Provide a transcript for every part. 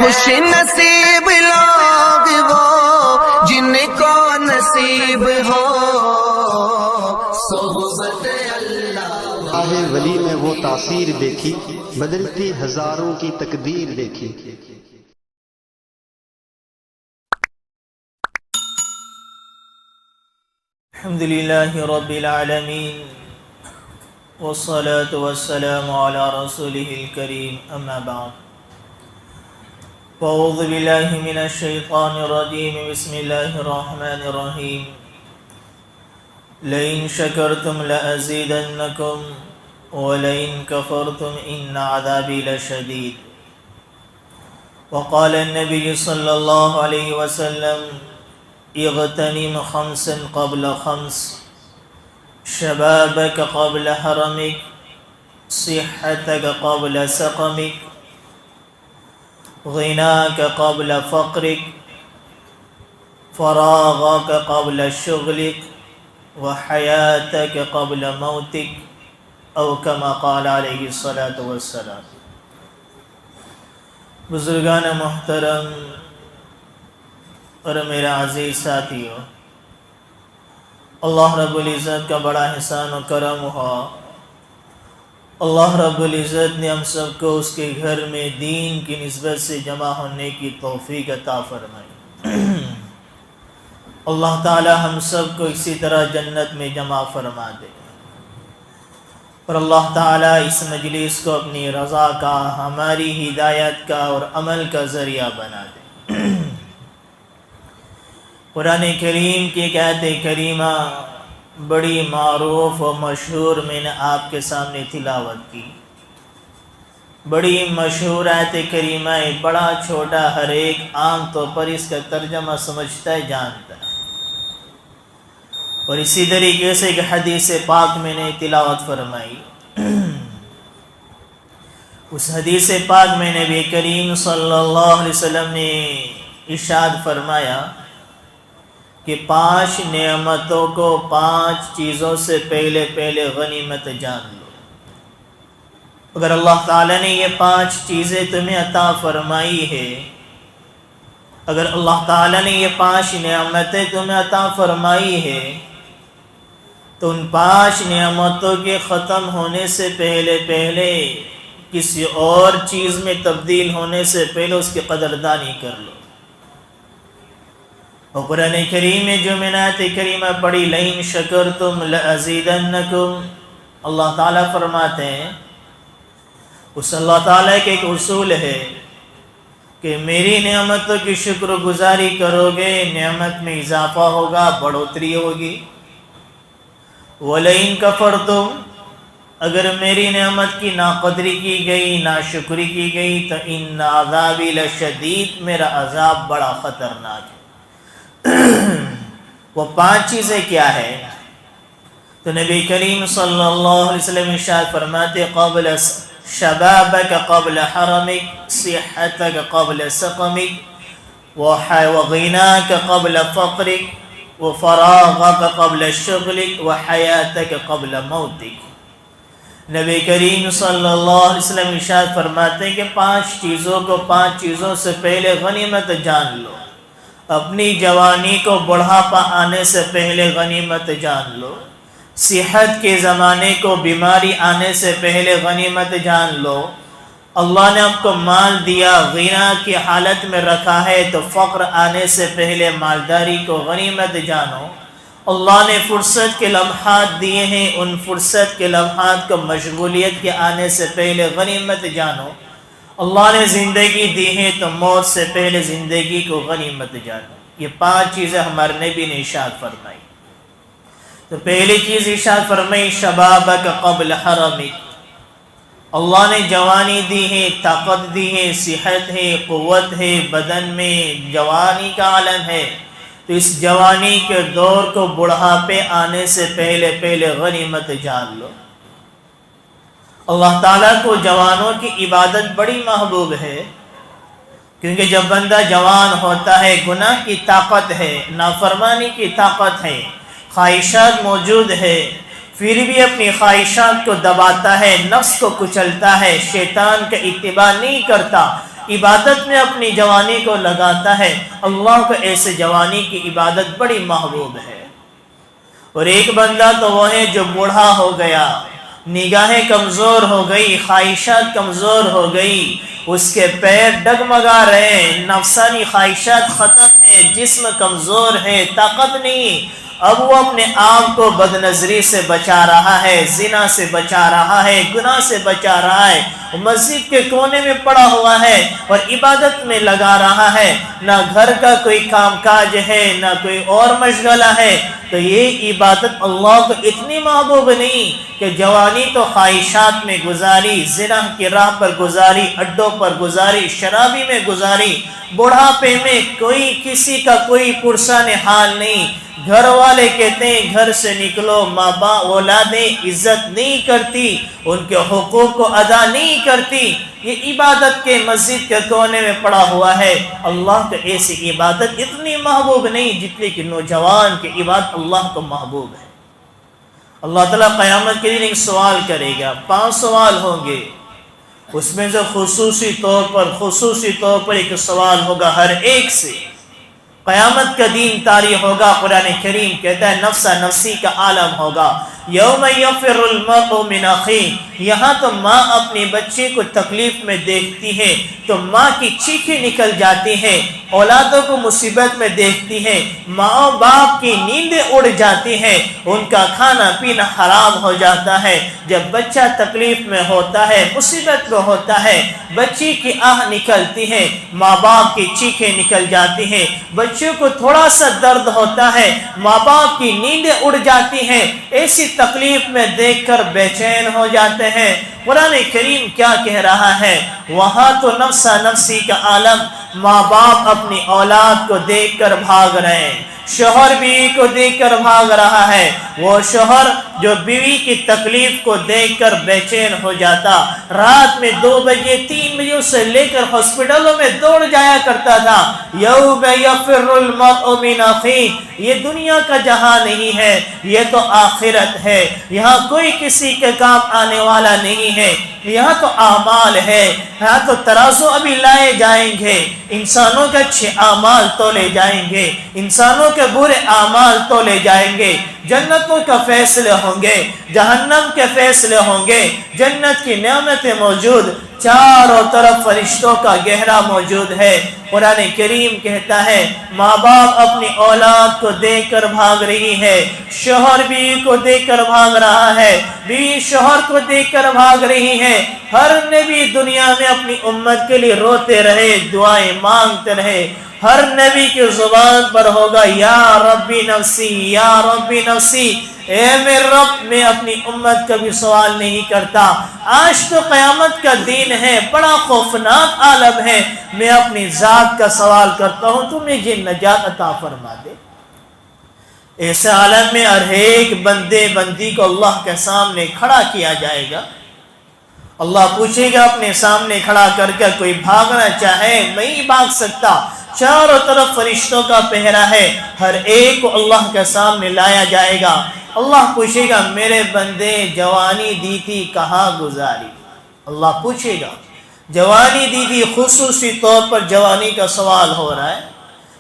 خوش نصیب لوگ وہ جن کو نصیب ہو صحبت اللہ۔ راہ ولی میں وہ تاثیر دیکھی، بدلتی ہزاروں کی تقدیر دیکھی۔ الحمدللہ رب العالمین والصلاة والسلام على رسوله الكريم اما بعد فاعوذ باللہ من الشیطان الرجیم بسم اللہ الرحمن الرحیم لئن شکرتم لأزیدنکم ولئن کفرتم ان عذابی لشدید وقال النبی صلی اللہ علیہ وسلم اغتنم خمسا قبل خمس شبابك قبل حرمك صحتك قبل سقمك غناك قبل فقرك فراغك قبل شغلك وحياتك قبل موتك او كما قال عليه الصلاة والسلام۔ بزرگان محترم اور میرا عزیز ساتھیو، اللہ رب العزت کا بڑا احسان و کرم ہوا، اللہ رب العزت نے ہم سب کو اس کے گھر میں دین کی نسبت سے جمع ہونے کی توفیق عطا فرمائی۔ اللہ تعالی ہم سب کو اسی طرح جنت میں جمع فرما دے، اور اللہ تعالی اس مجلس کو اپنی رضا کا، ہماری ہدایت کا اور عمل کا ذریعہ بنا دے۔ قرآن کریم کی ایک آیت کریمہ بڑی معروف و مشہور میں نے آپ کے سامنے تلاوت کی۔ بڑی مشہور آیت کریمہ ہے، بڑا چھوٹا ہر ایک عام طور پر اس کا ترجمہ سمجھتا ہے، جانتا ہے۔ اور اسی طریقے سے ایک حدیث پاک میں نے تلاوت فرمائی۔ اس حدیث پاک میں نبی کریم صلی اللہ علیہ وسلم نے ارشاد فرمایا کہ 5 نعمتوں کو 5 چیزوں سے پہلے غنیمت جان لو۔ اگر اللہ تعالیٰ نے یہ 5 چیزیں تمہیں عطا فرمائی ہے، اگر اللہ تعالیٰ نے یہ 5 نعمتیں تمہیں عطا فرمائی ہے، تو ان 5 نعمتوں کے ختم ہونے سے پہلے کسی اور چیز میں تبدیل ہونے سے پہلے اس کی قدردانی کر لو۔ اور قرآن کریم میں جو میں نے آیت کریمہ پڑھی لئن شکرتم لأزیدنکم، اللہ تعالیٰ فرماتے ہیں اس اللہ تعالیٰ کے ایک اصول ہے کہ میری نعمتوں کی شکر گزاری کرو گے، نعمت میں اضافہ ہوگا، بڑھوتری ہوگی۔ وَلَئِن كَفَرْتُمْ، اگر میری نعمت کی ناقدری کی گئی، ناشکری کی گئی، تو ان عذابی لشدید، میرا عذاب بڑا خطرناک ہے۔ وہ 5 چیزیں کیا ہے؟ تو نبی کریم صلی اللہ علیہ وسلم ارشاد فرماتے قبل شبابک قبل حرمک صحتک قبل سقمک وغناک قبل فقرک وفراغک قبل شغلک وحیاتک قبل موتک۔ نبی کریم صلی اللہ علیہ وسلم ارشاد فرماتے ہیں کہ 5 چیزوں کو 5 چیزوں سے پہلے غنیمت جان لو۔ اپنی جوانی کو بڑھاپا آنے سے پہلے غنیمت جان لو، صحت کے زمانے کو بیماری آنے سے پہلے غنیمت جان لو۔ اللہ نے آپ کو مال دیا، غنا کی حالت میں رکھا ہے، تو فقر آنے سے پہلے مالداری کو غنیمت جانو۔ اللہ نے فرصت کے لمحات دیے ہیں، ان فرصت کے لمحات کو مشغولیت کے آنے سے پہلے غنیمت جانو۔ اللہ نے زندگی دی ہے تو موت سے پہلے زندگی کو غنیمت جانو۔ یہ 5 چیزیں ہمارے نبی نے ارشاد فرمائی۔ تو پہلی چیز ارشاد فرمائی شبابک قبل حرمک، اللہ نے جوانی دی ہے، طاقت دی ہے، صحت ہے، قوت ہے، بدن میں جوانی کا عالم ہے، تو اس جوانی کے دور کو بڑھاپے آنے سے پہلے غنیمت جان لو۔ اللہ تعالیٰ کو جوانوں کی عبادت بڑی محبوب ہے، کیونکہ جب بندہ جوان ہوتا ہے گناہ کی طاقت ہے، نافرمانی کی طاقت ہے، خواہشات موجود ہے، پھر بھی اپنی خواہشات کو دباتا ہے، نفس کو کچلتا ہے، شیطان کا اتباع نہیں کرتا، عبادت میں اپنی جوانی کو لگاتا ہے، اللہ کو ایسے جوانی کی عبادت بڑی محبوب ہے۔ اور ایک بندہ تو وہ ہے جو بوڑھا ہو گیا، نگاہیں کمزور ہو گئی، خواہشات کمزور ہو گئی، اس کے پیر ڈگمگا رہے ہیں، نفسانی خواہشات ختم ہے، جسم کمزور ہے، طاقت نہیں، اب وہ اپنے آپ کو بد نظری سے بچا رہا ہے، زنا سے بچا رہا ہے، گناہ سے بچا رہا ہے، مسجد کے کونے میں پڑا ہوا ہے اور عبادت میں لگا رہا ہے، نہ گھر کا کوئی کام کاج ہے، نہ کوئی اور مشغلہ ہے، تو یہ عبادت اللہ کو اتنی محبوب نہیں کہ جوانی تو خواہشات میں گزاری، زنا کی راہ پر گزاری، اڈوں پر گزاری، شرابی میں گزاری، بڑھاپے میں کوئی کسی کا کوئی پرسان حال نہیں، گھر والے کہتے ہیں گھر سے نکلو، ماں باپ اولادیں عزت نہیں کرتی، ان کے حقوق کو ادا نہیں کرتی، یہ عبادت کے مسجد کے کونے میں پڑا ہوا ہے۔ اللہ کو ایسی عبادت اتنی محبوب نہیں جتنی کہ نوجوان کی عبادت اللہ کو محبوب ہے۔ اللہ تعالیٰ قیامت کے دن ایک سوال کرے گا، 5 سوال ہوں گے، اس میں سے خصوصی طور پر ایک سوال ہوگا ہر ایک سے۔ قیامت کا دن طاری ہوگا، قرآن کریم کہتا ہے نفسا نفسی کا عالم ہوگا۔ یوم یفر المرء من اخیہ، یہاں تو ماں اپنے بچے کو تکلیف میں دیکھتی ہے تو ماں کی چیخیں نکل جاتی ہیں، اولادوں کو مصیبت میں دیکھتی ہے، ماں باپ کی نیندیں اڑ جاتی ہیں، ان کا کھانا پینا حرام ہو جاتا ہے۔ جب بچہ تکلیف میں ہوتا ہے، مصیبت میں ہوتا ہے، بچی کی آہ نکلتی ہے، ماں باپ کی چیخیں نکل جاتی ہیں، بچوں کو تھوڑا سا درد ہوتا ہے، ماں باپ کی نیندیں اڑ جاتی ہیں، ایسی تکلیف میں دیکھ کر بے چین ہو جاتے ہیں۔ قرآن کریم کیا کہہ رہا ہے؟ وہاں تو نفسا نفسی کا عالم، ماں باپ اپنی اولاد کو دیکھ کر بھاگ رہے ہیں، شوہر بیوی کو دیکھ کر بھاگ رہا ہے، وہ شوہر جو بیوی کی تکلیف کو دیکھ کر بے چین ہو جاتا، رات میں 2 بجے 3 بجے سے لے کر ہاسپٹلوں میں دوڑ جایا کرتا تھا۔ یوم یفر المرء من اخیہ، یہ دنیا کا جہاں نہیں ہے، یہ تو آخرت ہے، یہاں کوئی کسی کے کام آنے والا نہیں ہے، یہاں تو اعمال ہے، یہاں تو ترازو ابھی لائے جائیں گے، انسانوں کے اچھے اعمال تولے جائیں گے، انسانوں کے برے اعمال تولے جائیں گے، جنتوں کا فیصلے ہوں گے، جہنم کے فیصلے ہوں گے، جنت کی نعمتیں موجود، چاروں طرف فرشتوں کا گہرا موجود ہے۔ قرآن کریم کہتا ہے ماں باپ اپنی اولاد کو دیکھ کر بھاگ رہی ہے، شوہر بیوی کو دیکھ کر بھاگ رہا ہے، بیوی شوہر کو دیکھ کر بھاگ رہی ہے۔ ہر نبی دنیا میں اپنی امت کے لیے روتے رہے، دعائیں مانگتے رہے، ہر نبی کی زبان پر ہوگا یا ربی نفسی یا ربی نفسی، اے میرے رب میں اپنی امت کا بھی سوال نہیں کرتا۔ آج تو قیامت کا دن ہے، بڑا خوفناک عالم ہے، میں اپنی ذات کا سوال کرتا ہوں تو مجھے نجات عطا فرما دے۔ ایسے عالم میں ہر ایک بندے بندی کو اللہ کے سامنے کھڑا کیا جائے گا، اللہ پوچھے گا اپنے سامنے کھڑا کر کے کوئی بھاگنا چاہے نہیں بھاگ سکتا، چاروں طرف فرشتوں کا پہرا ہے، ہر ایک کو اللہ کے سامنے لایا جائے گا۔ اللہ پوچھے گا میرے بندے جوانی دی تھی کہاں گزاری؟ اللہ پوچھے گا جوانی دی تھی، خصوصی طور پر جوانی کا سوال ہو رہا ہے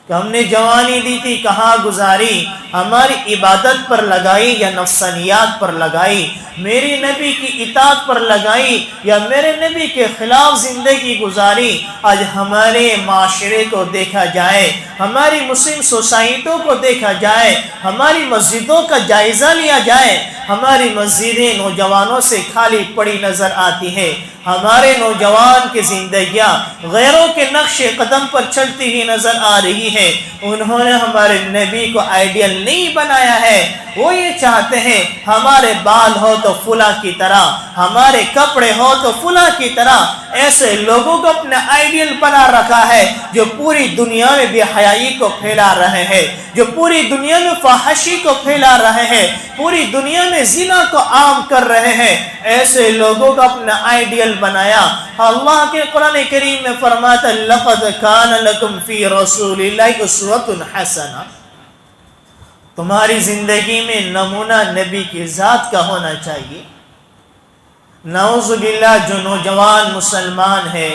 کہ ہم نے جوانی دی تھی کہاں گزاری؟ ہماری عبادت پر لگائی یا نفسانیات پر لگائی؟ میری نبی کی اطاعت پر لگائی یا میرے نبی کے خلاف زندگی گزاری؟ آج ہمارے معاشرے کو دیکھا جائے، ہماری مسلم سوسائٹیوں کو دیکھا جائے، ہماری مسجدوں کا جائزہ لیا جائے، ہماری مسجدیں نوجوانوں سے خالی پڑی نظر آتی ہیں، ہمارے نوجوان کی زندگیاں غیروں کے نقش قدم پر چلتی ہوئی نظر آ رہی ہے۔ انہوں نے ہمارے نبی کو آئیڈیل نہیں بنایا ہے، وہ یہ چاہتے ہیں ہمارے بال ہو تو فلاں کی طرح، ہمارے کپڑے ہو تو فلاں کی طرح۔ ایسے لوگوں کو اپنا آئیڈیل بنا رکھا ہے جو پوری دنیا میں بے حیائی کو پھیلا رہے ہیں، جو پوری دنیا میں فحاشی کو پھیلا رہے ہیں، پوری دنیا میں زنا کو عام کر رہے ہیں۔ ایسے لوگوں کو اپنا آئیڈیل بنایا۔ اللہ کے قرآن کریم میں فرماتا لقد کان لکم فی رسول اللہ اسوۃ حسنہ، تمہاری زندگی میں نمونہ نبی کی ذات کا ہونا چاہیے۔ نعوذ باللہ جو نوجوان مسلمان ہے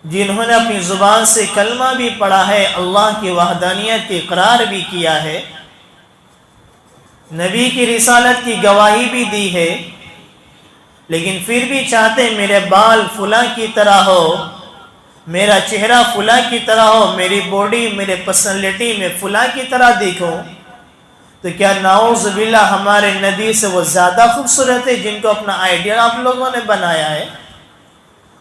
جنہوں نے اپنی زبان سے کلمہ بھی پڑھا ہے، اللہ کی وحدانیت کی اقرار بھی کیا ہے، نبی کی رسالت کی گواہی بھی دی ہے، لیکن پھر بھی چاہتے میرے بال فلاں کی طرح ہو، میرا چہرہ فلاں کی طرح ہو، میری باڈی، میرے پرسنالٹی میں فلاں کی طرح دیکھوں، تو کیا نعوذ باللہ ہمارے نبی سے وہ زیادہ خوبصورت ہے جن کو اپنا آئیڈیل آپ لوگوں نے بنایا ہے؟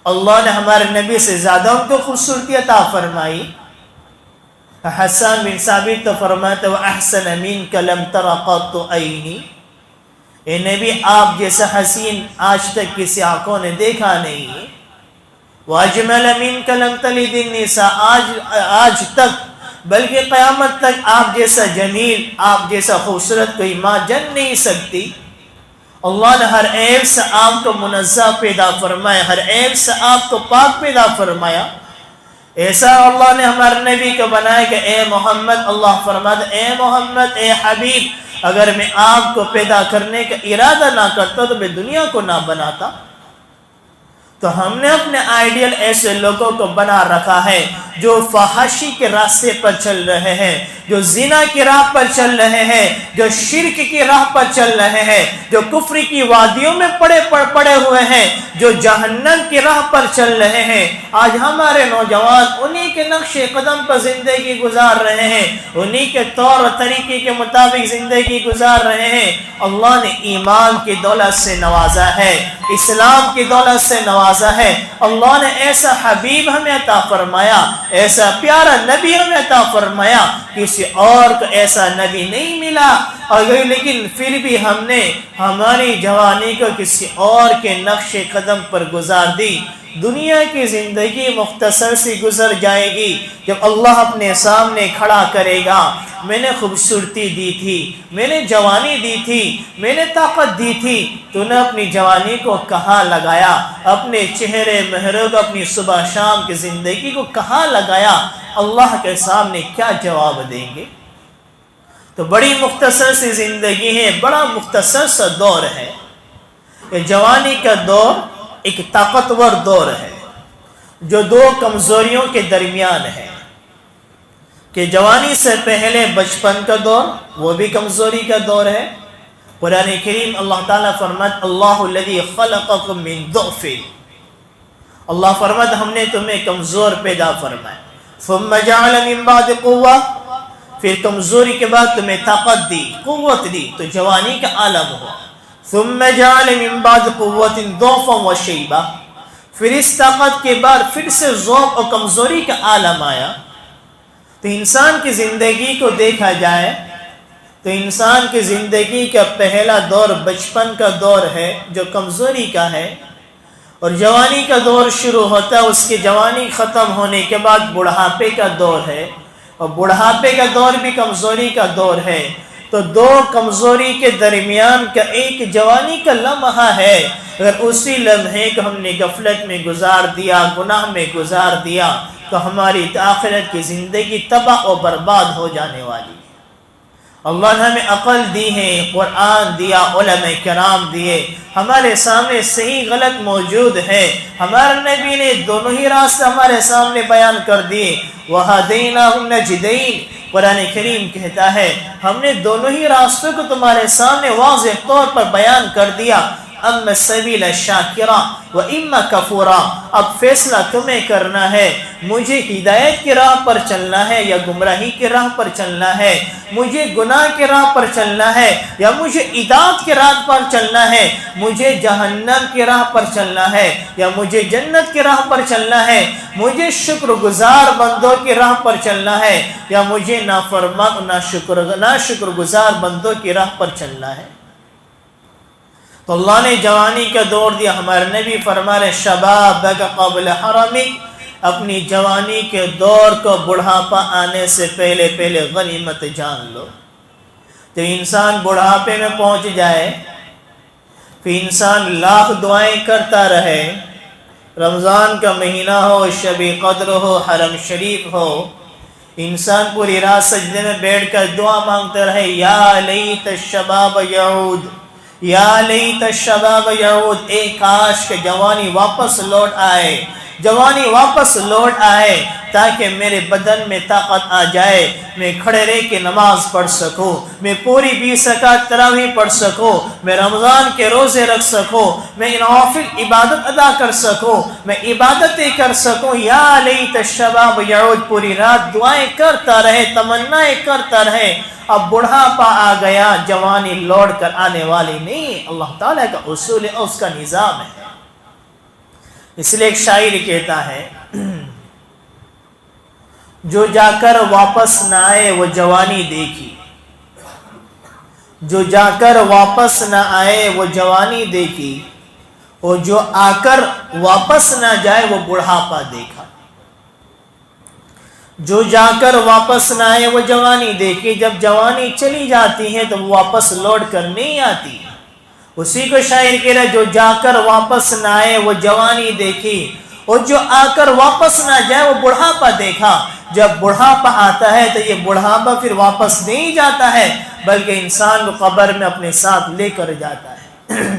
اللہ نے ہمارے نبی سے زیادہ ان کو خوبصورتی عطا فرمائی۔ حسان بن ثابت تو فرماتے وَأَحْسَنَ مِنْكَ لَمْ تَرَ قَطُّ عَيْنِي، اے نبی آپ جیسا حسین آج تک کسی آنکھوں نے دیکھا نہیں ہے۔ وَأَجْمَلَ مِنْكَ لَمْ تَلِدِ النِّسَاء، آج تک بلکہ قیامت تک آپ جیسا جمیل، آپ جیسا خوبصورت کوئی ماں جن نہیں سکتی۔ اللہ نے ہر عیب سے آپ کو منزہ پیدا فرمایا، ہر عیب سے آپ کو پاک پیدا فرمایا۔ ایسا اللہ نے ہمارے نبی کو بنایا کہ اے محمد، اللہ فرماتا اے محمد، اے حبیب، اگر میں آپ کو پیدا کرنے کا ارادہ نہ کرتا تو میں دنیا کو نہ بناتا۔ تو ہم نے اپنے آئیڈیل ایسے لوگوں کو بنا رکھا ہے جو فحاشی کے راستے پر چل رہے ہیں، جو زنا کی راہ پر چل رہے ہیں، جو شرک کی راہ پر چل رہے ہیں، جو کفر کی وادیوں میں پڑے ہوئے ہیں، جو جہنم کی راہ پر چل رہے ہیں۔ آج ہمارے نوجوان انہی کے نقش قدم پر زندگی گزار رہے ہیں، انہی کے طور طریقے کے مطابق زندگی گزار رہے ہیں۔ اللہ نے ایمان کی دولت سے نوازا ہے، اسلام کی دولت سے نوازا ہے۔ اللہ نے ایسا حبیب ہمیں عطا فرمایا، ایسا پیارا نبی ہمیں عطا فرمایا، کسی اور کو ایسا نبی نہیں ملا۔ لیکن پھر بھی ہم نے ہماری جوانی کو کسی اور کے نقش قدم پر گزار دی۔ دنیا کی زندگی مختصر سی گزر جائے گی، جب اللہ اپنے سامنے کھڑا کرے گا، میں نے خوبصورتی دی تھی، میں نے جوانی دی تھی، میں نے طاقت دی تھی، تو نے اپنی جوانی کو کہاں لگایا؟ اپنے چہرے مہروں کو، اپنی صبح شام کی زندگی کو کہاں لگایا؟ اللہ کے سامنے کیا جواب دیں گے؟ تو بڑی مختصر سی زندگی ہے، بڑا مختصر سا دور ہے۔ کہ جوانی کا دور ایک طاقتور دور ہے جو دو کمزوریوں کے درمیان ہے، کہ جوانی سے پہلے بچپن کا دور، وہ بھی کمزوری کا دور ہے۔ قرآن کریم اللہ تعالیٰ فرماتا اللہ الذی خلقکم من ضعف، اللہ فرماتا ہم نے تمہیں کمزور پیدا فرمایا، ثم جعل من بعد قوة، پھر کمزوری کے بعد تمہیں طاقت دی، قوت دی، تو جوانی کا عالم ہوا۔ ثم جعل من بعد قوة ضعفا وشیبہ، پھر اس طاقت کے بعد پھر سے ضعف اور کمزوری کا عالم آیا۔ تو انسان کی زندگی کو دیکھا جائے تو انسان کی زندگی کا پہلا دور بچپن کا دور ہے جو کمزوری کا ہے، اور جوانی کا دور شروع ہوتا ہے، اس کی جوانی ختم ہونے کے بعد بڑھاپے کا دور ہے، اور بڑھاپے کا دور بھی کمزوری کا دور ہے۔ تو دو کمزوری کے درمیان کا ایک جوانی کا لمحہ ہے، اگر اسی لمحے کو ہم نے غفلت میں گزار دیا، گناہ میں گزار دیا، تو ہماری آخرت کی زندگی تباہ و برباد ہو جانے والی ہے۔ اللہ نے ہمیں عقل دی ہے، قرآن دیا، علماء کرام دیے، ہمارے سامنے صحیح غلط موجود ہے، ہمارے نبی نے دونوں ہی راستے ہمارے سامنے بیان کر دیے۔ وَهَدَيْنَاهُ النَّجْدَيْنِ، قرآن کریم کہتا ہے ہم نے دونوں ہی راستوں کو تمہارے سامنے واضح طور پر بیان کر دیا۔ اما السبیل الشاکرا و اما کفورا، اب فیصلہ تمہیں کرنا ہے، مجھے ہدایت کی راہ پر چلنا ہے یا گمراہی کی راہ پر چلنا ہے، مجھے گناہ کی راہ پر چلنا ہے یا مجھے اطاعت کی راہ پر چلنا ہے، مجھے جہنم کی راہ پر چلنا ہے یا مجھے جنت کی راہ پر چلنا ہے، مجھے شکر گزار بندوں کی راہ پر چلنا ہے یا مجھے نافرمان ناشکر گزار بندوں کی راہ پر چلنا ہے۔ تو اللہ نے جوانی کا دور دیا، ہمارے نبی فرما رہے شبابک قبل حرمک، اپنی جوانی کے دور کو بڑھاپا آنے سے پہلے غنیمت جان لو۔ جب انسان بڑھاپے میں پہنچ جائے پھر انسان لاکھ دعائیں کرتا رہے، رمضان کا مہینہ ہو، شب قدر ہو، حرم شریف ہو، انسان پوری رات سجدے میں بیٹھ کر دعا مانگتا رہے، یا لیت الشباب یعود، یا لیت الشباب یعود، اے کاش کہ جوانی واپس لوٹ آئے، جوانی واپس لوٹ آئے تاکہ میرے بدن میں طاقت آ جائے، میں کھڑے رہ کے نماز پڑھ سکوں، میں پوری 20 رکعت تراویح پڑھ سکوں، میں رمضان کے روزے رکھ سکوں، میں نوافل عبادت ادا کر سکوں، میں عبادتیں کر سکوں۔ یا لیت الشباب یعود، پوری رات دعائیں کرتا رہے، تمنائیں کرتا رہے۔ اب بڑھاپا آ گیا، جوانی لوٹ کر آنے والی نہیں، اللہ تعالیٰ کا اصول ہے، اس کا نظام ہے۔ اس لیے ایک شاعر کہتا ہے، جو جا کر واپس نہ آئے وہ جوانی دیکھی، جو جا کر واپس نہ آئے وہ جوانی دیکھی، اور جو آ کر واپس نہ جائے وہ بڑھاپا دیکھا۔ جو جا کر واپس نہ آئے وہ جوانی دیکھی، جب جوانی چلی جاتی ہے تو وہ واپس لوٹ کر نہیں آتی۔ اسی کو شاعر کہہ رہا ہے، جو جا کر واپس نہ آئے وہ جوانی دیکھی، اور جو آ کر واپس نہ جائے وہ بڑھاپا دیکھا۔ جب بڑھاپا آتا ہے تو یہ بڑھاپا پھر واپس نہیں جاتا ہے، بلکہ انسان کو قبر میں اپنے ساتھ لے کر جاتا ہے۔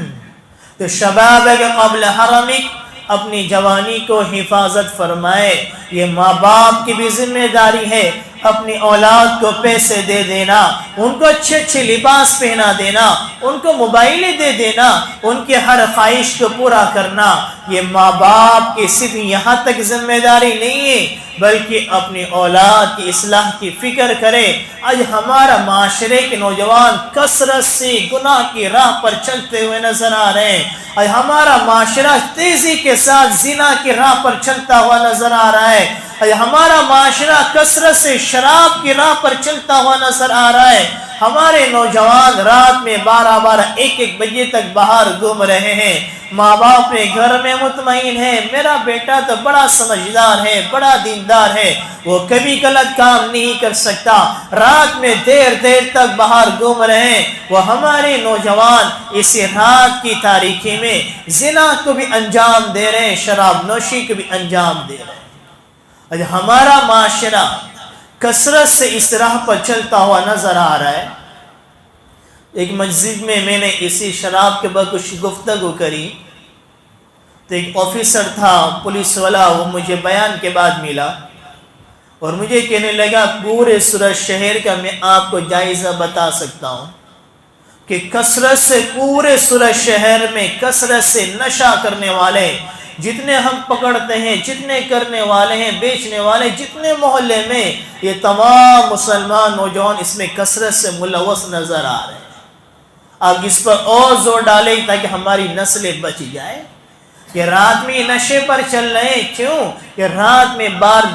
تو شباب کے قبل حرمک، اپنی جوانی کو حفاظت فرمائے۔ یہ ماں باپ کی بھی ذمہ داری ہے، اپنی اولاد کو پیسے دے دینا، ان کو اچھے اچھے لباس پہنا دینا، ان کو موبائلیں دے دینا، ان کے ہر خواہش کو پورا کرنا۔ یہ ماں باپ کی صرف یہاں تک ذمہ داری نہیں ہے، بلکہ اپنی اولاد کی اصلاح کی فکر کرے۔ آج ہمارا معاشرے کے نوجوان کثرت سے گناہ کی راہ پر چلتے ہوئے نظر آ رہے ہیں۔ آج ہمارا معاشرہ تیزی کے ساتھ زنا کی راہ پر چلتا ہوا نظر آ رہا ہے۔ آج ہمارا معاشرہ کثرت سے شراب کی راہ پر چلتا ہوا نظر آ رہا ہے۔ ہمارے نوجوان رات میں 12 1 بجے تک باہر گھوم رہے ہیں۔ ماں باپ نے گھر میں مطمئن ہے، میرا بیٹا تو بڑا سمجھدار ہے، بڑا دیندار ہے، وہ کبھی غلط کام نہیں کر سکتا۔ رات میں دیر تک باہر گھوم رہے ہیں۔ وہ ہمارے نوجوان اسی رات کی تاریکی میں زنا کو بھی انجام دے رہے ہیں، شراب نوشی کو بھی انجام دے رہے ہیں۔ آج ہمارا معاشرہ کثرت سے اس راہ پر چلتا ہوا نظر آ رہا ہے۔ ایک مسجد میں نے اسی شراب کے بعد کچھ گفتگو کری تو ایک آفیسر تھا، پولیس والا، وہ مجھے بیان کے بعد ملا اور مجھے کہنے لگا، پورے سورت شہر کا میں آپ کو جائزہ بتا سکتا ہوں کہ کثرت سے پورے سورت شہر میں کثرت سے نشہ کرنے والے جتنے ہم پکڑتے ہیں، جتنے کرنے والے ہیں، بیچنے والے جتنے محلے میں، یہ تمام مسلمان نوجوان اس میں کثرت سے ملوث نظر آ رہے ہیں۔ آپ اس پر اور زور ڈالیں تاکہ ہماری نسلیں بچ جائے۔ یہ رات میں نشے پر چل رہے ہیں، کیوں؟ یہ رات میں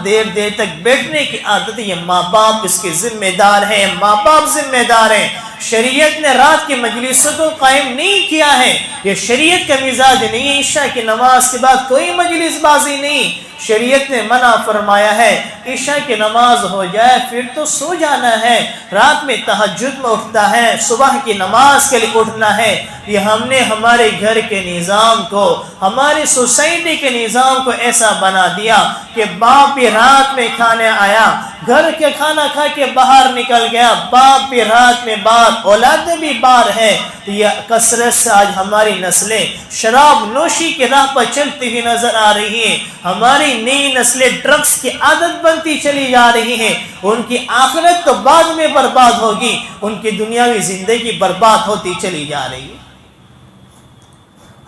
دیر تک بیٹھنے کی عادت، یہ ماں باپ اس کے ذمہ دار ہیں، ماں باپ ذمہ دار ہیں۔ شریعت نے رات کی مجلسوں کو قائم نہیں کیا ہے، یہ شریعت کا مزاج نہیں ہے۔ عشاء کی نماز کے بعد کوئی مجلس بازی نہیں، شریعت نے منع فرمایا ہے۔ عشاء کی نماز ہو جائے پھر تو سو جانا ہے، رات میں تہجد میں اٹھتا ہے، صبح کی نماز کے لیے اٹھنا ہے۔ یہ ہم نے ہمارے گھر کے نظام کو، ہماری سوسائٹی کے نظام کو ایسا بنا دیا کہ باپ بھی رات میں کھانے آیا، گھر کے کھانا کھا کے باہر نکل گیا، باپ بھی رات میں باہر، اولادیں بھی باہر ہے۔ یہ کثرت سے آج ہماری نسلیں شراب نوشی کے راہ پر چلتی ہوئی نظر آ رہی ہیں۔ ہماری نئی نسلیں ڈرگس کی عادت بنتی چلی جا رہی ہیں۔ ان کی آخرت تو بعد میں برباد ہوگی، ان کی دنیاوی زندگی برباد ہوتی چلی جا رہی ہے۔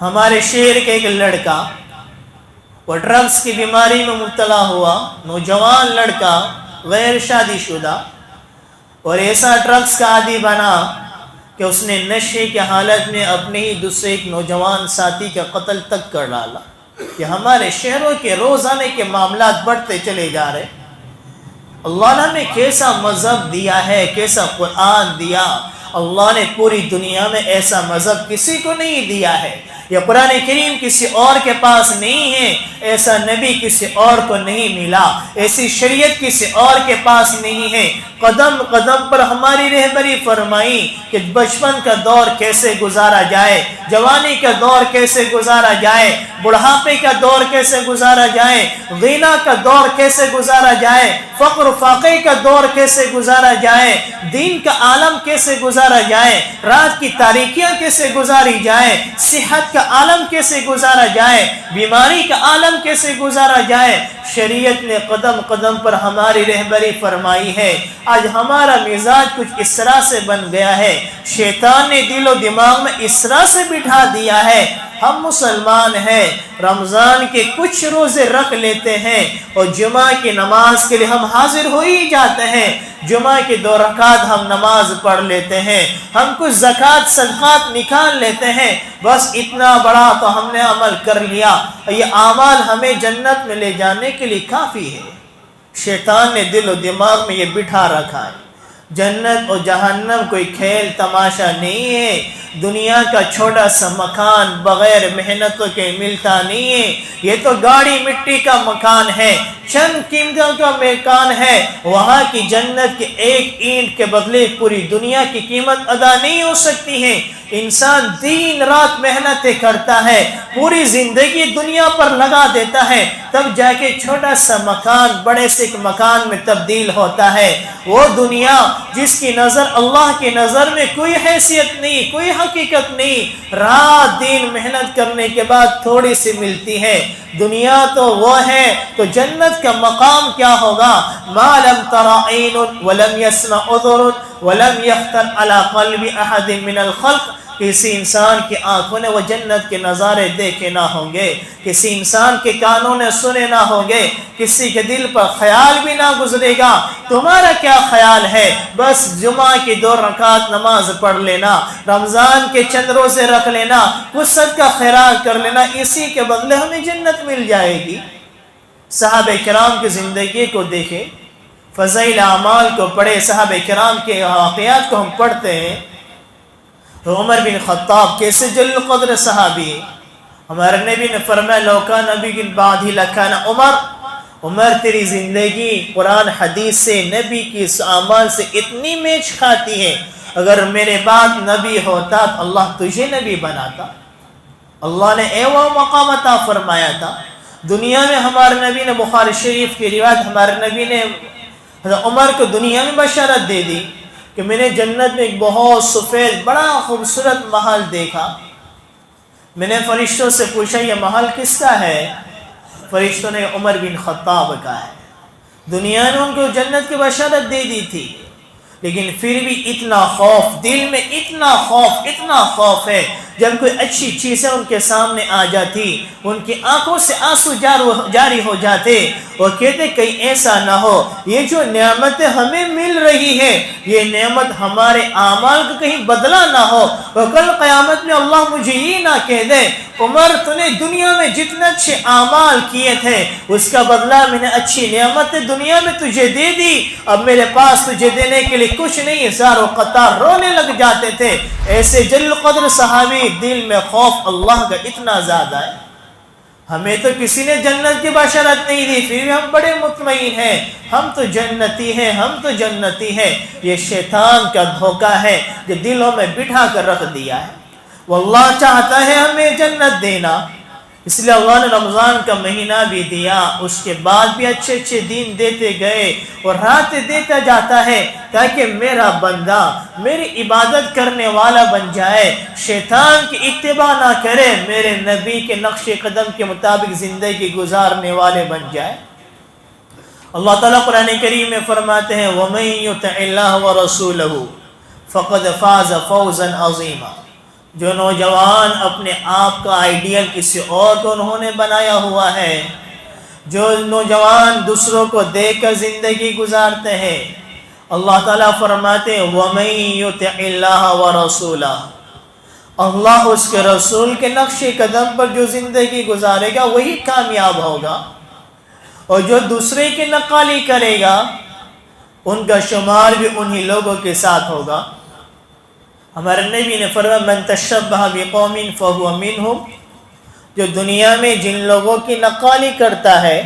ہمارے شہر کے ایک لڑکا وہ ڈرگس کی بیماری میں مبتلا ہوا، نوجوان لڑکا، غیر شادی شدہ، اور ایسا ڈرگس کا عادی بنا کہ اس نے نشے کی حالت میں اپنے ہی دوسرے ایک نوجوان ساتھی کا قتل تک کر ڈالا۔ کہ ہمارے شہروں کے روزانے کے معاملات بڑھتے چلے جا رہے۔ اللہ نے ہمیں کیسا مذہب دیا ہے، کیسا قرآن دیا۔ اللہ نے پوری دنیا میں ایسا مذہب کسی کو نہیں دیا ہے۔ یہ قرآن کریم کسی اور کے پاس نہیں ہے، ایسا نبی کسی اور کو نہیں ملا، ایسی شریعت کسی اور کے پاس نہیں ہے۔ قدم قدم پر ہماری رہبری فرمائی کہ بچپن کا دور کیسے گزارا جائے، جوانی کا دور کیسے گزارا جائے، بڑھاپے کا دور کیسے گزارا جائے، غنا کا دور کیسے گزارا جائے، فقر فاقے کا دور کیسے گزارا جائے، دین کا عالم کیسے گزارا گزارا جائے، رات کی تاریکیاں کیسے گزاری جائے، صحت کا عالم کیسے گزارا جائے، بیماری کا عالم کیسے گزارا جائے، شریعت نے قدم قدم پر ہماری رہبری فرمائی ہے۔ آج ہمارا مزاج کچھ اس طرح سے بن گیا ہے، شیطان نے دل و دماغ میں اس طرح سے بٹھا دیا ہے، ہم مسلمان ہیں، رمضان کے کچھ روزے رکھ لیتے ہیں اور جمعہ کی نماز کے لیے ہم حاضر ہو ہی جاتے ہیں، جمعہ کی 2 رکعت ہم نماز پڑھ لیتے ہیں، ہم کچھ زکوٰۃ صدقات نکال لیتے ہیں، بس اتنا بڑا تو ہم نے عمل کر لیا، یہ اعمال ہمیں جنت میں لے جانے کے لیے کافی ہے۔ شیطان نے دل و دماغ میں یہ بٹھا رکھا ہے، جنت اور جہنم کوئی کھیل تماشا نہیں ہے، دنیا کا چھوٹا سا مکان بغیر محنتوں کے ملتا نہیں ہے، یہ تو گاڑی مٹی کا مکان ہے، چند قیمتوں کا مکان ہے، وہاں کی جنت کے ایک اینٹ کے بدلے پوری دنیا کی قیمت ادا نہیں ہو سکتی ہے۔ انسان دن رات محنتیں کرتا ہے، پوری زندگی دنیا پر لگا دیتا ہے، تب جا کے چھوٹا سا مکان بڑے سے ایک مکان میں تبدیل ہوتا ہے۔ وہ دنیا جس کی نظر اللہ کی نظر میں کوئی حیثیت نہیں، کوئی حقیقت نہیں، رات دن محنت کرنے کے بعد تھوڑی سی ملتی ہے، دنیا تو وہ ہے، تو جنت کا مقام کیا ہوگا؟ ما لم تر عین ولم يسمع اذن ولم يخطر على قلب احد من الخلق، کسی انسان کی آنکھوں نے وہ جنت کے نظارے دیکھے نہ ہوں گے، کسی انسان کے کانوں نے سنے نہ ہوں گے، کسی کے دل پر خیال بھی نہ گزرے گا۔ تمہارا کیا خیال ہے؟ بس جمعہ کی 2 رکعت نماز پڑھ لینا، رمضان کے چند روزے رکھ لینا، کچھ صدقہ خیرات کر لینا، اسی کے بدلے ہمیں جنت مل جائے گی۔ صحابہ کرام کی زندگی کو دیکھیں، فضائل اعمال کو پڑھے، صحابہ کرام کے واقعات کو ہم پڑھتے ہیں، عمر بن خطاب کیسے جلیل القدر صحابی ہے، ہمارے نبی نے فرمایا لو کان نبی کے بعد ہی لکان عمر تیری زندگی قرآن حدیث سے نبی کی اعمال سے اتنی میچ کھاتی ہے، اگر میرے بعد نبی ہوتا تو اللہ تجھے نبی بناتا۔ اللہ نے ایوہ مقام عطا فرمایا تھا دنیا میں، ہمارے نبی نے بخاری شریف کی روایت، ہمارے نبی نے عمر کو دنیا میں بشارت دے دی کہ میں نے جنت میں ایک بہت سفید بڑا خوبصورت محل دیکھا۔ میں نے فرشتوں سے پوچھا یہ محل کس کا ہے؟ فرشتوں نے عمر بن خطاب کا ہے۔ دنیا نے ان کو جنت کی بشارت دے دی تھی، لیکن پھر بھی اتنا خوف دل میں، اتنا خوف ہے، جب کوئی اچھی چیزیں ان کے سامنے آ جاتی ان کی آنکھوں سے آنسو جاری ہو جاتے، وہ کہتے کہیں ایسا نہ ہو یہ جو نعمتیں ہمیں مل رہی ہے یہ نعمت ہمارے اعمال کا کہیں بدلہ نہ ہو، اور کل قیامت میں اللہ مجھے یہ نہ کہہ دے عمر تو نے دنیا میں جتنے اچھے اعمال کیے تھے اس کا بدلہ میں نے اچھی نعمتیں دنیا میں تجھے دے دی، اب میرے پاس تجھے دینے کے لیے کچھ نہیں، زار و قطار رونے لگ جاتے تھے۔ ایسے جلیل القدر صحابی، دل میں خوف اللہ کا اتنا زیادہ ہے۔ ہمیں تو کسی نے جنت کی بشارت نہیں دی، پھر بھی ہم بڑے مطمئن ہیں، ہم تو جنتی ہیں۔ یہ شیطان کا دھوکہ ہے جو دلوں میں بٹھا کر رکھ دیا ہے۔ واللہ چاہتا ہے ہمیں جنت دینا، اس لیے اللہ نے رمضان کا مہینہ بھی دیا، اس کے بعد بھی اچھے دین دیتے گئے اور راتیں دیتا جاتا ہے تاکہ میرا بندہ میری عبادت کرنے والا بن جائے، شیطان کی اتباع نہ کرے، میرے نبی کے نقش قدم کے مطابق زندگی گزارنے والے بن جائے۔ اللہ تعالیٰ قرآن کریم میں فرماتے ہیں وَمَن يُطِعِ اللَّهَ وَرَسُولَهُ فَقَدْ فَازَ فَوْزًا عَظِيمًا، جو نوجوان اپنے آپ کا آئیڈیل کسی اور کو انہوں نے بنایا ہوا ہے، جو نوجوان دوسروں کو دیکھ کر زندگی گزارتے ہیں، اللہ تعالیٰ فرماتے ہیں وَمَن يُطِعِ اللَّهَ وَرَسُولَهُ، اللہ اس کے رسول کے نقش قدم پر جو زندگی گزارے گا وہی کامیاب ہوگا، اور جو دوسرے کی نقالی کرے گا ان کا شمار بھی انہی لوگوں کے ساتھ ہوگا۔ ہمارے نبی نے فرمایا من تشبہ بقوم فہو منہم، جو دنیا میں جن لوگوں کی نقالی کرتا ہے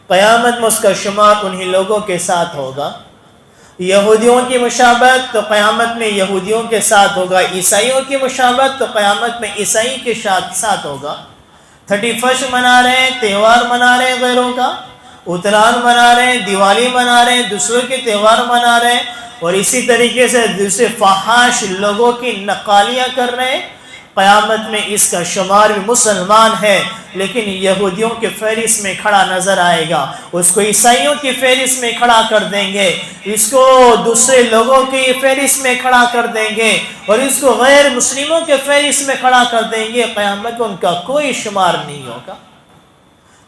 قیامت میں اس کا شمار انہی لوگوں کے ساتھ ہوگا۔ یہودیوں کی مشابہت تو قیامت میں یہودیوں کے ساتھ ہوگا، عیسائیوں کی مشابہت تو قیامت میں عیسائی کے ساتھ ہوگا۔ 31 منا رہے ہیں، تہوار منا رہے ہیں غیروں کا، اتران منا رہے ہیں، دیوالی منا رہے ہیں، دوسروں کے تہوار منا رہے ہیں، اور اسی طریقے سے دوسرے فحاش لوگوں کی نقالیاں کر رہے ہیں۔ قیامت میں اس کا شمار بھی مسلمان ہے لیکن یہودیوں کے فہرست میں کھڑا نظر آئے گا، اس کو عیسائیوں کی فہرست میں کھڑا کر دیں گے، اس کو دوسرے لوگوں کی فہرست میں کھڑا کر دیں گے، اور اس کو غیر مسلموں کے فہرست میں کھڑا کر دیں گے۔ قیامت میں ان کا کوئی شمار نہیں ہوگا۔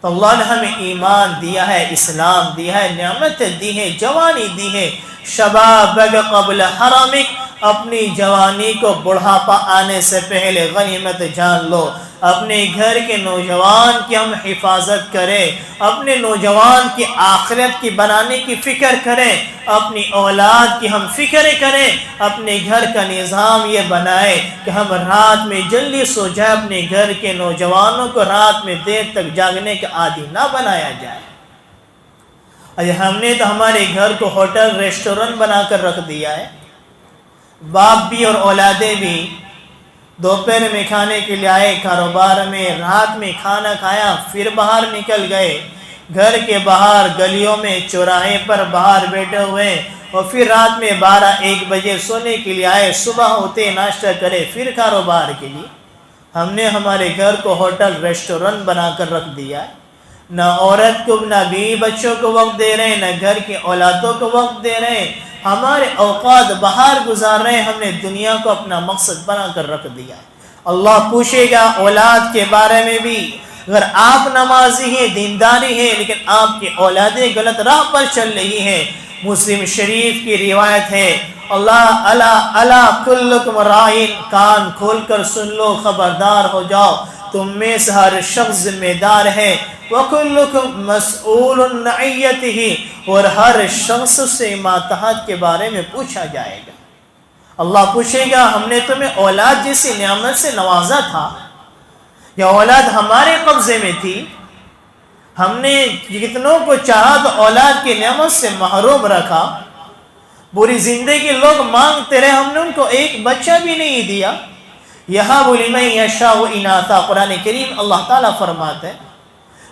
تو اللہ نے ہمیں ایمان دیا ہے، اسلام دیا ہے، نعمتیں دی ہیں، جوانی دی ہے۔ شبابک قبل حرمک، اپنی جوانی کو بڑھاپا آنے سے پہلے غنیمت جان لو۔ اپنے گھر کے نوجوان کی ہم حفاظت کریں، اپنے نوجوان کی آخرت کی بنانے کی فکر کریں، اپنی اولاد کی ہم فکر کریں، اپنے گھر کا نظام یہ بنائے کہ ہم رات میں جلدی سو جائے، اپنے گھر کے نوجوانوں کو رات میں دیر تک جاگنے کا عادی نہ بنایا جائے۔ ہم نے تو ہمارے گھر کو ہوٹل ریسٹورنٹ بنا کر رکھ دیا ہے۔ باپ بھی اور اولادیں بھی دوپہر میں کھانے کے لیے آئے کاروبار میں، رات میں کھانا کھایا، پھر باہر نکل گئے، گھر کے باہر گلیوں میں چوراہے پر باہر بیٹھے ہوئے، اور پھر رات میں 12-1 بجے سونے کے لیے آئے، صبح ہوتے ناشتہ کرے، پھر کاروبار کے لیے۔ ہم نے ہمارے گھر کو ہوٹل ریسٹورنٹ بنا کر رکھ دیا ہے۔ نہ عورت کو، نہ بیوی بچوں کو وقت دے رہے ہیں، نہ گھر کی اولادوں کو وقت دے رہے ہیں، ہمارے اوقات باہر گزار رہے ہیں۔ ہم نے دنیا کو اپنا مقصد بنا کر رکھ دیا۔ اللہ پوچھے گا اولاد کے بارے میں بھی، اگر آپ نمازی ہیں، دینداری ہیں، لیکن آپ کی اولادیں غلط راہ پر چل رہی ہیں۔ مسلم شریف کی روایت ہے، اللہ اللہ کلکم رائن، کان کھول کر سن لو، خبردار ہو جاؤ، تم میں سے ہر شخص ذمہ دار ہے، وَكُلُّكُمْ مَسْئُولٌ رَعِيَّتِهِ، اور ہر شخص سے ماتحت کے بارے میں پوچھا جائے گا۔ اللہ پوچھے گا ہم نے تمہیں اولاد جیسی نعمت سے نوازا تھا، یا اولاد ہمارے قبضے میں تھی؟ ہم نے کتنوں کو چاہا تو اولاد کی نعمت سے محروم رکھا، پوری زندگی لوگ مانگتے رہے، ہم نے ان کو ایک بچہ بھی نہیں دیا۔ یَهَبُ لِمَن یَشَاءُ اِنَاثًا، قرآن کریم اللہ تعالیٰ فرماتے ہیں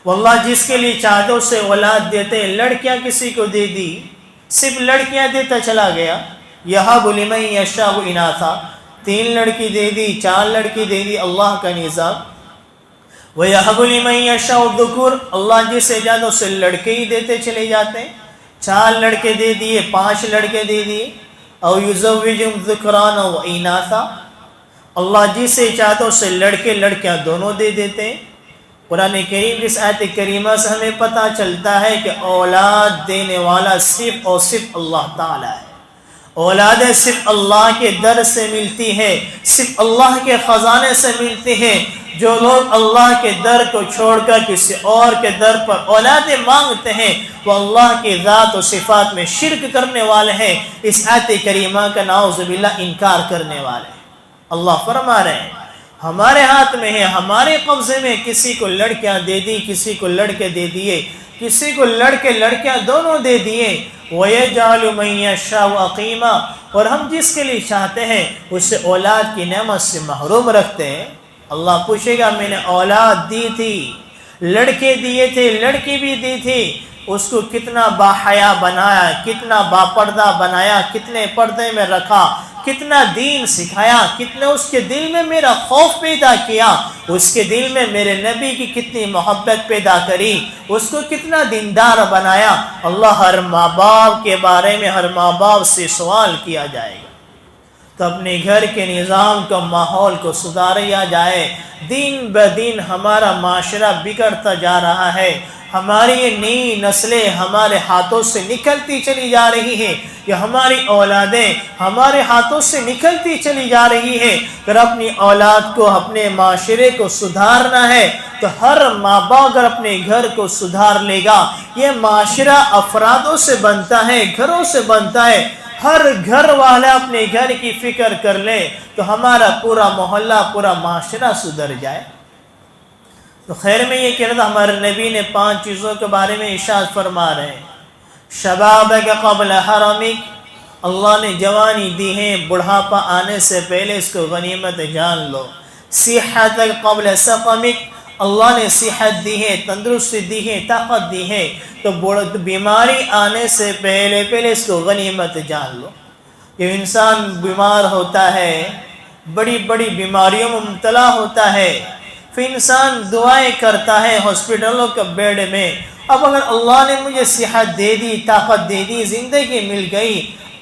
واللہ جس کے لیے چاہتے اسے اولاد دیتے۔ لڑکیاں کسی کو دے دی، صرف لڑکیاں دیتا چلا گیا۔ یَهَبُ لِمَن یَشَاءُ اِنَاثًا، 3 لڑکی دے دی، 4 لڑکی دے دی، اللہ کا نظام۔ وَيَهَبُ لِمَن یَشَاءُ الذُّکُورَ، اللہ جسے چاہتے اسے لڑکے ہی دیتے چلے جاتے ہیں۔ 4 لڑکے دے دیے، 5 لڑکے دے دیے۔ اَوْ يُزَوِّجُهُمْ ذُكْرَانًا وَإِنَاثًا، اللہ جسے چاہتے اسے لڑکے لڑکیاں دونوں دے دیتے ہیں۔ قرآن کریم کی اس آیت کریمہ سے ہمیں پتہ چلتا ہے کہ اولاد دینے والا صرف اور صرف اللہ تعالیٰ ہے۔ اولادیں صرف اللہ کے در سے ملتی ہے، صرف اللہ کے خزانے سے ملتی ہیں۔ جو لوگ اللہ کے در کو چھوڑ کر کسی اور کے در پر اولادیں مانگتے ہیں وہ اللہ کی ذات و صفات میں شرک کرنے والے ہیں، اس آیت کریمہ کا نعوذ باللہ انکار کرنے والے ہیں۔ اللہ فرما رہے ہیں ہمارے ہاتھ میں ہے، ہمارے قبضے میں، کسی کو لڑکیاں دے دی، کسی کو لڑکے دے دیے، کسی کو لڑکے لڑکیاں دونوں دے دیے۔ وَيَجْعَلُ مَن يَشَاءُ عَقِيمًا، اور ہم جس کے لیے چاہتے ہیں اسے اولاد کی نعمت سے محروم رکھتے ہیں۔ اللہ پوچھے گا میں نے اولاد دی تھی، لڑکے دیے تھے، لڑکی بھی دی تھی، اس کو کتنا باحیا بنایا، کتنا باپردہ بنایا، کتنے پردے میں رکھا، کتنا دین سکھایا، کتنے اس کے دل میں میرا خوف پیدا کیا، اس کے دل میں میرے نبی کی کتنی محبت پیدا کری، اس کو کتنا دیندار بنایا۔ اللہ ہر ماں باپ کے بارے میں ہر ماں باپ سے سوال کیا جائے گا۔ تو اپنے گھر کے نظام کو، ماحول کو سدھاریا جائے۔ دن بدن ہمارا معاشرہ بگڑتا جا رہا ہے، ہماری یہ نئی نسلیں ہمارے ہاتھوں سے نکلتی چلی جا رہی ہیں، یہ ہماری اولادیں ہمارے ہاتھوں سے نکلتی چلی جا رہی ہیں۔ اگر اپنی اولاد کو، اپنے معاشرے کو سدھارنا ہے تو ہر ماں باپ اگر اپنے گھر کو سدھار لے گا، یہ معاشرہ افرادوں سے بنتا ہے، گھروں سے بنتا ہے، ہر گھر والا اپنے گھر کی فکر کر لے تو ہمارا پورا محلہ، پورا معاشرہ سدھر جائے۔ تو خیر میں یہ کہہ رہا تھا ہمارے نبی نے 5 چیزوں کے بارے میں ارشاد فرما رہے ہیں۔ شبابک قبل حرمک، اللہ نے جوانی دی ہے، بڑھاپا آنے سے پہلے اس کو غنیمت جان لو۔ صحتک قبل سقمک، اللہ نے صحت دی ہے، تندرستی دی ہے، طاقت دی ہے، تو بیماری آنے سے پہلے اس کو غنیمت جان لو۔ کہ انسان بیمار ہوتا ہے، بڑی بڑی بیماریوں میں مبتلا ہوتا ہے، پھر انسان دعائیں کرتا ہے ہاسپٹلوں کے بیڈ میں، اب اگر اللہ نے مجھے صحت دے دی، طاقت دے دی، زندگی مل گئی،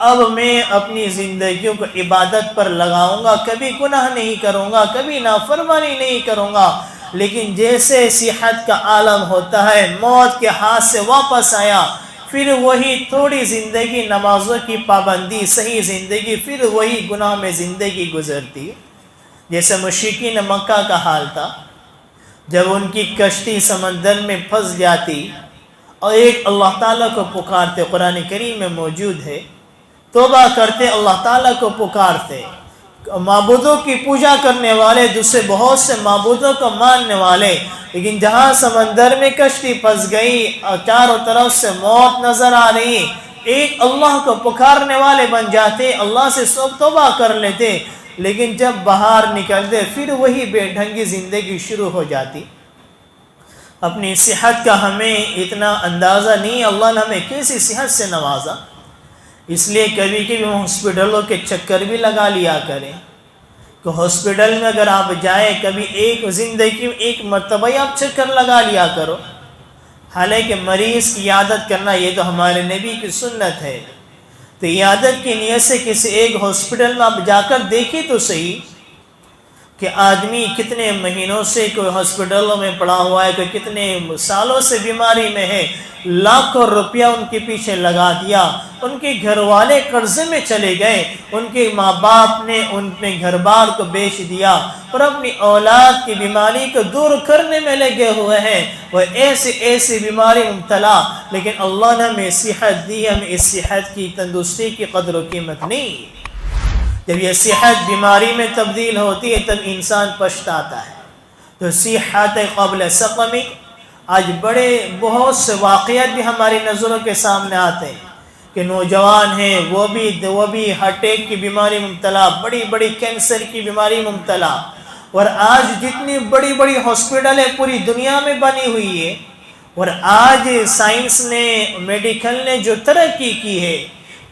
اب میں اپنی زندگیوں کو عبادت پر لگاؤں گا، کبھی گناہ نہیں کروں گا، کبھی نافرمانی نہیں کروں گا۔ لیکن جیسے صحت کا عالم ہوتا ہے، موت کے ہاتھ سے واپس آیا، پھر وہی تھوڑی زندگی نمازوں کی پابندی، صحیح زندگی، پھر وہی گناہ میں زندگی گزرتی۔ جیسے مشرکین مکہ کا حال تھا، جب ان کی کشتی سمندر میں پھنس جاتی اور ایک اللہ تعالیٰ کو پکارتے، قرآن کریم میں موجود ہے، توبہ کرتے، اللہ تعالیٰ کو پکارتے، معبودوں کی پوجا کرنے والے، دوسرے بہت سے معبودوں کو ماننے والے، لیکن جہاں سمندر میں کشتی پھنس گئی اور چاروں طرف سے موت نظر آ رہی، ایک اللہ کو پکارنے والے بن جاتے، اللہ سے سب توبہ کر لیتے، لیکن جب باہر نکلتے پھر وہی بے ڈھنگی زندگی شروع ہو جاتی۔ اپنی صحت کا ہمیں اتنا اندازہ نہیں، اللہ نے ہمیں کیسی صحت سے نوازا، اس لیے کبھی کبھی ہم ہاسپٹلوں کے چکر بھی لگا لیا کریں کہ ہاسپٹل میں اگر آپ جائیں، کبھی ایک زندگی میں ایک مرتبہ آپ چکر لگا لیا کرو۔ حالانکہ مریض کی عیادت کرنا یہ تو ہمارے نبی کی سنت ہے، تو عیادت کی نیت سے کسی ایک ہاسپٹل میں آپ جا کر دیکھیں تو صحیح کہ آدمی کتنے مہینوں سے کوئی ہاسپٹلوں میں پڑا ہوا ہے، کوئی کتنے سالوں سے بیماری میں ہے، لاکھوں روپیہ ان کے پیچھے لگا دیا، ان کے گھر والے قرضے میں چلے گئے، ان کے ماں باپ نے اپنے گھر بار کو بیچ دیا اور اپنی اولاد کی بیماری کو دور کرنے میں لگے ہوئے ہیں، وہ ایسی بیماری مبتلا، لیکن اللہ نے ہمیں صحت دی، ہمیں اس صحت کی تندرستی کی قدر و قیمت نہیں۔ جب یہ صحت بیماری میں تبدیل ہوتی ہے تب انسان پچھتاتا ہے۔ تو صحت قبل سقم، آج بہت سے واقعات بھی ہماری نظروں کے سامنے آتے ہیں کہ نوجوان ہیں، وہ بھی ہارٹ اٹیک کی بیماری مبتلا، بڑی بڑی کینسر کی بیماری مبتلا، اور آج جتنی بڑی بڑی ہاسپٹلیں پوری دنیا میں بنی ہوئی ہے، اور آج سائنس نے، میڈیکل نے جو ترقی کی ہے،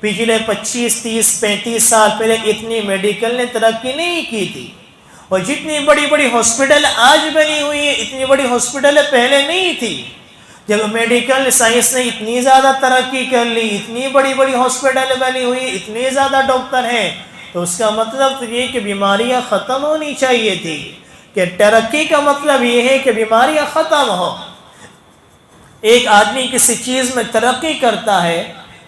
پچھلے 25 30 35 سال پہلے اتنی میڈیکل نے ترقی نہیں کی تھی، اور جتنی بڑی بڑی ہاسپٹل آج بنی ہوئی ہیں، اتنی بڑی ہاسپٹل پہلے نہیں تھی۔ جب میڈیکل سائنس نے اتنی زیادہ ترقی کر لی، اتنی بڑی بڑی ہاسپٹل بنی ہوئی، اتنے زیادہ ڈاکٹر ہیں، تو اس کا مطلب تو یہ کہ بیماریاں ختم ہونی چاہیے تھی، کہ ترقی کا مطلب یہ ہے کہ بیماریاں ختم ہو۔ ایک آدمی کسی چیز میں ترقی کرتا ہے،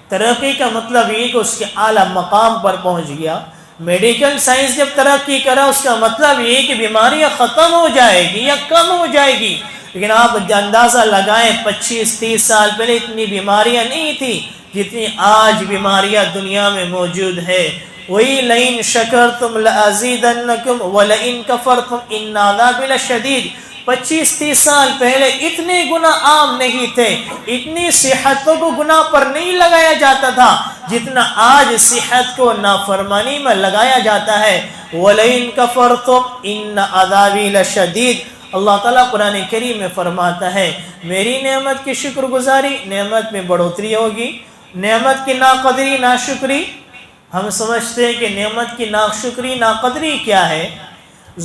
ترقی کا مطلب یہ کہ اس کے اعلیٰ مقام پر پہنچ گیا۔ میڈیکل سائنس جب ترقی کرا، اس کا مطلب یہ کہ بیماریاں ختم ہو جائے گی یا کم ہو جائے گی، لیکن آپ اندازہ لگائیں 25 30 سال پہلے اتنی بیماریاں نہیں تھی جتنی آج بیماریاں دنیا میں موجود ہے۔ وہی لئن شکرتم لازیدنکم ولئن کفرتم ان عذابی لشدید۔ 25 30 سال پہلے اتنے گناہ عام نہیں تھے، اتنی صحتوں کو گناہ پر نہیں لگایا جاتا تھا جتنا آج صحت کو نافرمانی میں لگایا جاتا ہے۔ وَلَئِن كَفَرْتُمْ إِنَّ عَذَابِي لَشَدِيدٌ۔ اللہ تعالیٰ قرآن کریم میں فرماتا ہے میری نعمت کی شکر گزاری، نعمت میں بڑھوتری ہوگی، نعمت کی ناقدری، ناشکری۔ ہم سمجھتے ہیں کہ نعمت کی ناشکری، ناقدری کیا ہے؟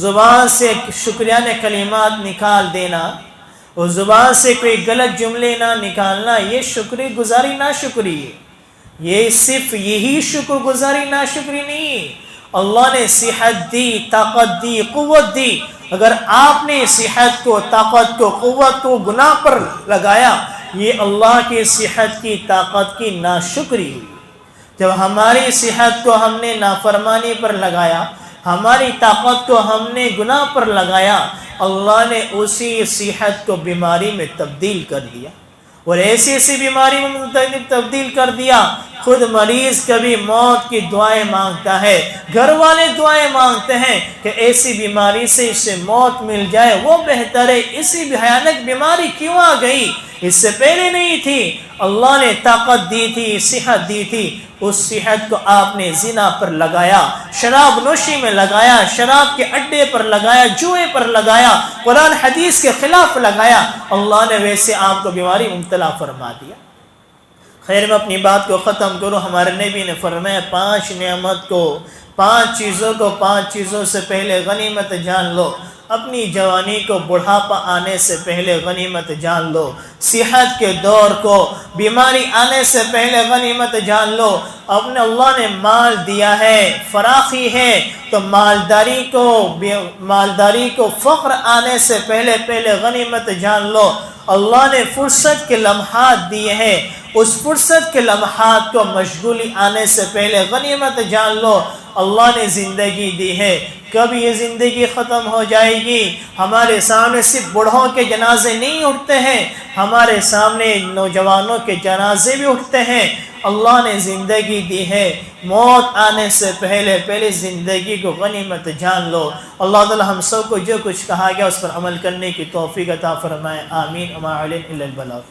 زبان سے شکریانہ کلمات نکال دینا اور زبان سے کوئی غلط جملے نہ نکالنا، یہ شکر گزاری ناشکری ہے۔ یہ صرف یہی شکر گزاری ناشکری نہیں، اللہ نے صحت دی، طاقت دی، قوت دی، اگر آپ نے صحت کو، طاقت کو، قوت کو گناہ پر لگایا، یہ اللہ کی صحت کی، طاقت کی ناشکری ہوئی۔ جب ہماری صحت کو ہم نے نافرمانی پر لگایا، ہماری طاقت کو ہم نے گناہ پر لگایا، اللہ نے اسی صحت کو بیماری میں تبدیل کر دیا، اور ایسی بیماری میں تبدیل کر دیا۔ خود مریض کبھی موت کی دعائیں مانگتا ہے، گھر والے دعائیں مانگتے ہیں کہ ایسی بیماری سے اسے موت مل جائے وہ بہتر ہے، اسی بھیانک بیماری کیوں آ گئی؟ اس سے پہلے نہیں تھی. اللہ نے طاقت دی تھی, صحت دی تھی, اس صحت کو آپ نے زنا پر لگایا, شراب نوشی میں لگایا, شراب کے اڈے پر لگایا, جوئے پر لگایا, قرآن حدیث کے خلاف لگایا. اللہ نے ویسے آپ کو بیماری مبتلا فرما دیا. خیر میں اپنی بات کو ختم کروں. ہمارے نبی نے فرمایا 5 نعمت کو, 5 چیزوں کو 5 چیزوں سے پہلے غنیمت جان لو. اپنی جوانی کو بڑھاپا آنے سے پہلے غنیمت جان لو. صحت کے دور کو بیماری آنے سے پہلے غنیمت جان لو. اپنے اللہ نے مال دیا ہے, فراخی ہے, تو مالداری کو فقر آنے سے پہلے غنیمت جان لو. اللہ نے فرصت کے لمحات دیے ہیں, اس فرصت کے لمحات کو مشغولی آنے سے پہلے غنیمت جان لو. اللہ نے زندگی دی ہے, کب یہ زندگی ختم ہو جائے گی؟ ہمارے سامنے صرف بوڑھوں کے جنازے نہیں اٹھتے ہیں, ہمارے سامنے نوجوانوں کے جنازے بھی اٹھتے ہیں. اللہ نے زندگی دی ہے, موت آنے سے پہلے زندگی کو غنیمت جان لو. اللہ تعالی ہم سب کو جو کچھ کہا گیا اس پر عمل کرنے کی توفیق عطا فرمائے. آمین. وما علینا الا البلاغ.